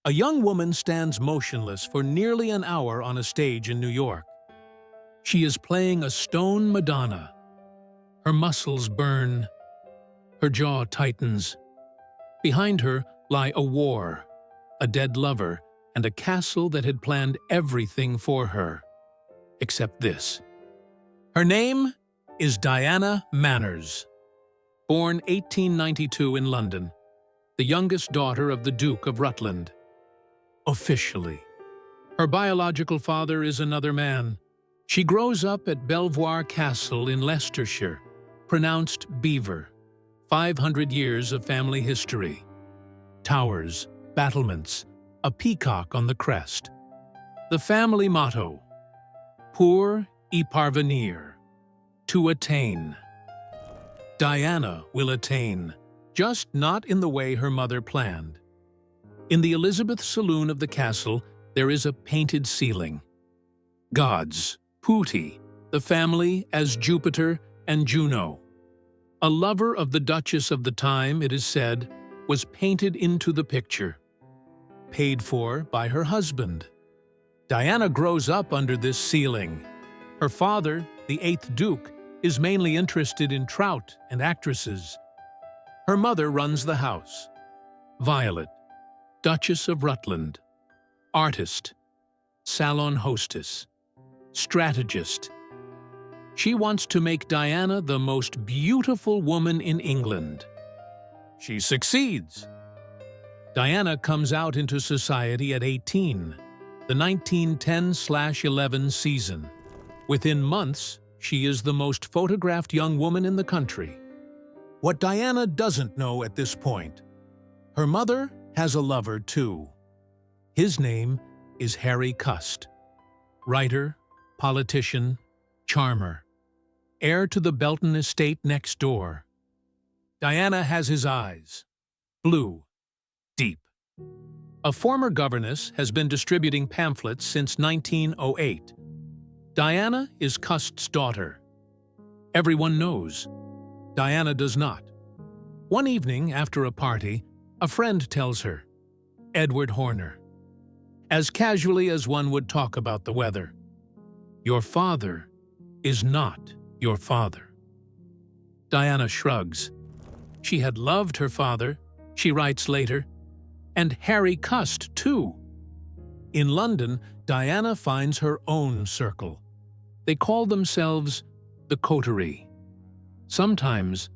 A young woman stands motionless for nearly an hour on a stage in New York. She is playing a stone Madonna. Her muscles burn. Her jaw tightens. Behind her lie a war, a dead lover, and a castle that had planned everything for her, except this. Her name is Diana Manners. Born 1892 in London, the youngest daughter of the Duke of Rutland. Officially. Her biological father is another man. She grows up at Belvoir Castle in Leicestershire, pronounced Beaver. 500 years of family history. Towers, battlements, a peacock on the crest. The family motto, pour et parvenir, to attain. Diana will attain, just not in the way her mother planned. In the Elizabeth Saloon of the castle, there is a painted ceiling. Gods, putti, the family as Jupiter and Juno. A lover of the duchess of the time, it is said, was painted into the picture. Paid for by her husband. Diana grows up under this ceiling. Her father, the 8th Duke, is mainly interested in trout and actresses. Her mother runs the house. Violet, Duchess of Rutland, artist, salon hostess, strategist. She wants to make Diana the most beautiful woman in England. She succeeds. Diana comes out into society at 18, the 1910/11 season. Within months, she is the most photographed young woman in the country. What Diana doesn't know at this point, her mother has a lover too. His name is Harry Cust, writer, politician, charmer, heir to the Belton estate next door. Diana has his eyes, blue, deep. A former governess has been distributing pamphlets since 1908. Diana is Cust's daughter. Everyone knows. Diana does not. One evening after a party, a friend tells her, Edward Horner, as casually as one would talk about the weather, "Your father is not your father." Diana shrugs. She had loved her father, she writes later, and Harry Cust too. In London, Diana finds her own circle. They call themselves the coterie. Sometimes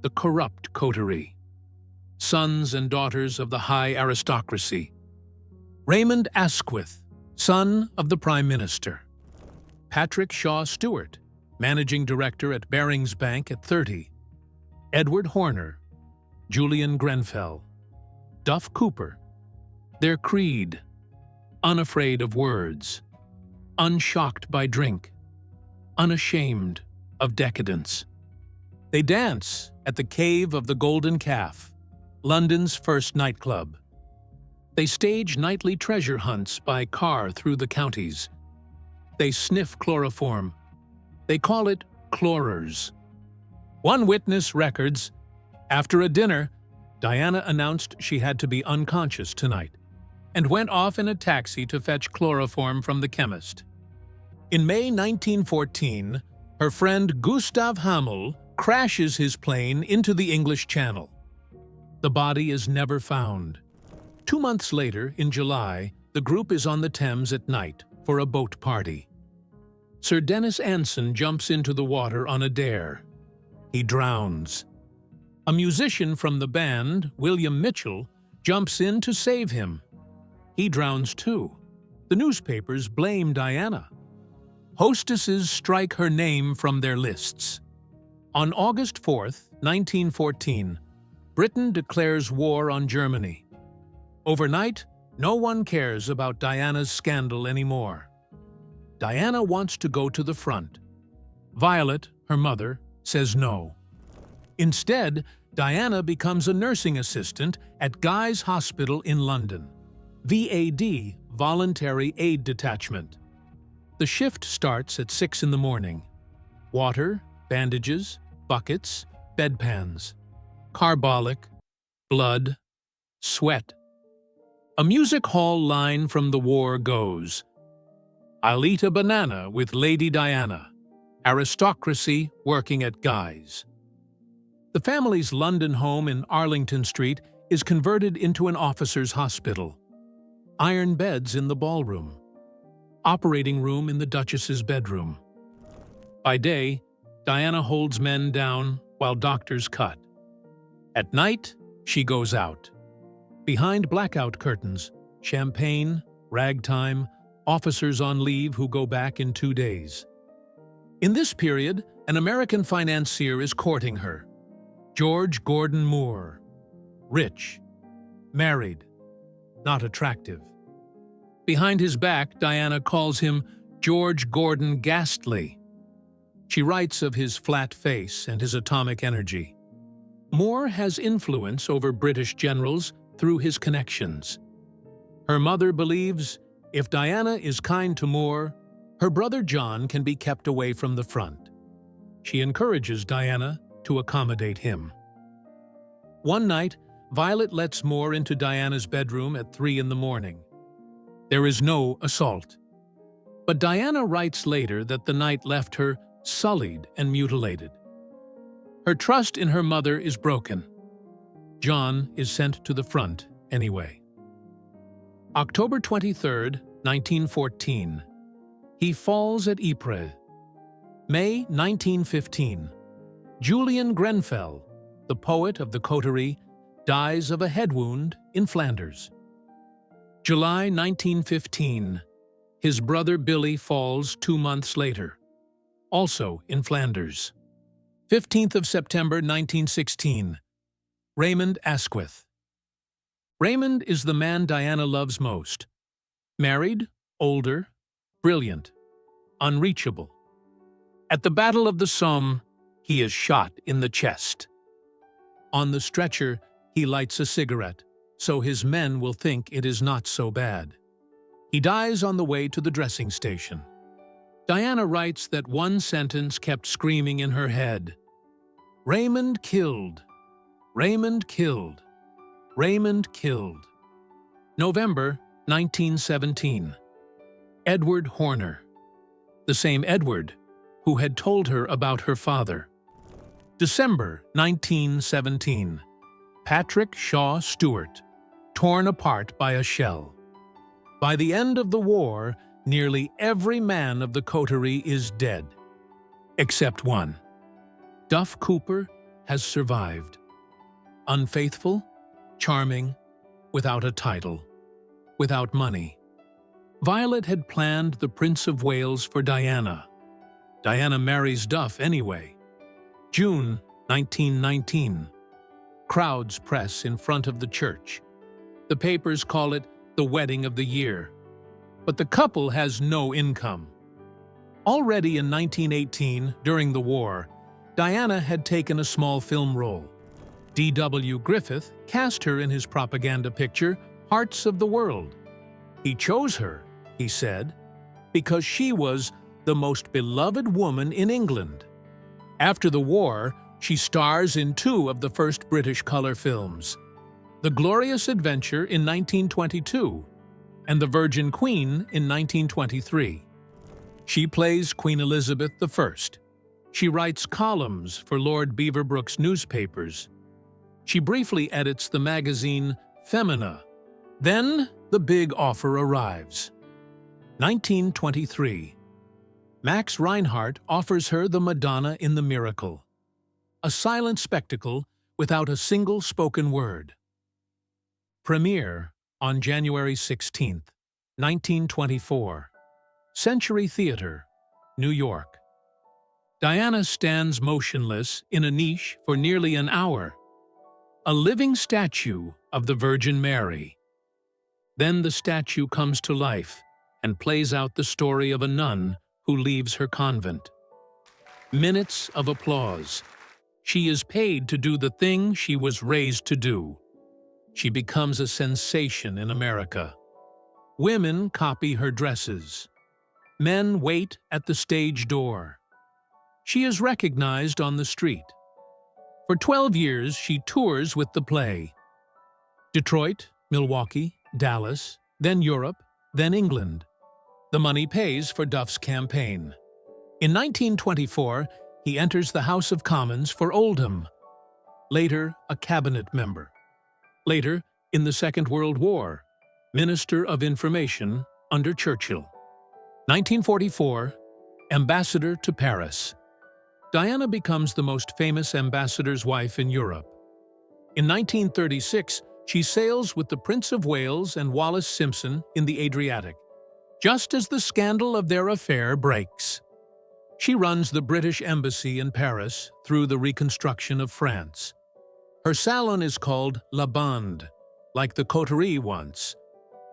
the corrupt coterie. Sons and daughters of the high aristocracy. Raymond Asquith, son of the Prime Minister. Patrick Shaw Stewart, managing director at Barings Bank at 30. Edward Horner, Julian Grenfell, Duff Cooper. Their creed, unafraid of words, unshocked by drink, unashamed of decadence. They dance at the Cave of the Golden Calf, London's first nightclub. They stage nightly treasure hunts by car through the counties. They sniff chloroform. They call it chlorers. One witness records, after a dinner, Diana announced she had to be unconscious tonight and went off in a taxi to fetch chloroform from the chemist. In May 1914, her friend Gustav Hamel crashes his plane into the English Channel. The body is never found. 2 months later, in July, the group is on the Thames at night for a boat party. Sir Dennis Anson jumps into the water on a dare. He drowns. A musician from the band, William Mitchell, jumps in to save him. He drowns too. The newspapers blame Diana. Hostesses strike her name from their lists. On August 4th, 1914, Britain declares war on Germany. Overnight, no one cares about Diana's scandal anymore. Diana wants to go to the front. Violet, her mother, says no. Instead, Diana becomes a nursing assistant at Guy's Hospital in London. VAD, Voluntary Aid Detachment. The shift starts at 6 in the morning. Water, bandages, buckets, bedpans. Carbolic, blood, sweat. A music hall line from the war goes, "I'll eat a banana with Lady Diana, aristocracy working at Guy's." The family's London home in Arlington Street is converted into an officer's hospital. Iron beds in the ballroom. Operating room in the Duchess's bedroom. By day, Diana holds men down while doctors cut. At night, she goes out. Behind blackout curtains, champagne, ragtime, officers on leave who go back in 2 days. In this period, an American financier is courting her. George Gordon Moore. Rich. Married. Not attractive. Behind his back, Diana calls him George Gordon Ghastly. She writes of his flat face and his atomic energy. Moore has influence over British generals through his connections. Her mother believes if Diana is kind to Moore, her brother John can be kept away from the front. She encourages Diana to accommodate him. One night, Violet lets Moore into Diana's bedroom at 3 in the morning. There is no assault. But Diana writes later that the night left her sullied and mutilated. Her trust in her mother is broken. John is sent to the front anyway. October 23, 1914. He falls at Ypres. May 1915. Julian Grenfell, the poet of the coterie, dies of a head wound in Flanders. July 1915. His brother Billy falls 2 months later, also in Flanders. 15th of September 1916. Raymond Asquith. Raymond is the man Diana loves most. Married, older, brilliant, unreachable. At the Battle of the Somme, he is shot in the chest. On the stretcher, he lights a cigarette, so his men will think it is not so bad. He dies on the way to the dressing station. Diana writes that one sentence kept screaming in her head. Raymond killed. Raymond killed. Raymond killed. November 1917. Edward Horner. The same Edward who had told her about her father. December 1917. Patrick Shaw Stewart, torn apart by a shell. By the end of the war, nearly every man of the coterie is dead, except one. Duff Cooper has survived. Unfaithful, charming, without a title, without money. Violet had planned the Prince of Wales for Diana. Diana marries Duff anyway. June 1919. Crowds press in front of the church. The papers call it the wedding of the year. But the couple has no income. Already in 1918, during the war, Diana had taken a small film role. D.W. Griffith cast her in his propaganda picture, Hearts of the World. He chose her, he said, because she was the most beloved woman in England. After the war, she stars in 2 of the first British color films, The Glorious Adventure in 1922 and The Virgin Queen in 1923. She plays Queen Elizabeth I. She writes columns for Lord Beaverbrook's newspapers. She briefly edits the magazine Femina. Then the big offer arrives. 1923. Max Reinhardt offers her the Madonna in The Miracle, a silent spectacle without a single spoken word. Premiere on January 16, 1924. Century Theater, New York. Diana stands motionless in a niche for nearly an hour, a living statue of the Virgin Mary. Then the statue comes to life and plays out the story of a nun who leaves her convent. Minutes of applause. She is paid to do the thing she was raised to do. She becomes a sensation in America. Women copy her dresses. Men wait at the stage door. She is recognized on the street. For 12 years, she tours with the play. Detroit, Milwaukee, Dallas, then Europe, then England. The money pays for Duff's campaign. In 1924, he enters the House of Commons for Oldham. Later, a cabinet member. Later, in the Second World War, Minister of Information under Churchill. 1944, ambassador to Paris. Diana becomes the most famous ambassador's wife in Europe. In 1936, she sails with the Prince of Wales and Wallis Simpson in the Adriatic, just as the scandal of their affair breaks. She runs the British Embassy in Paris through the reconstruction of France. Her salon is called La Bande, like the coterie once.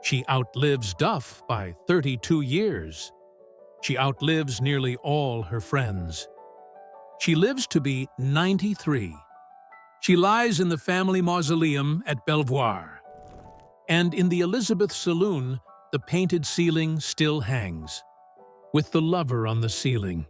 She outlives Duff by 32 years. She outlives nearly all her friends. She lives to be 93. She lies in the family mausoleum at Belvoir. And in the Elizabeth Saloon, the painted ceiling still hangs, with the lover on the ceiling.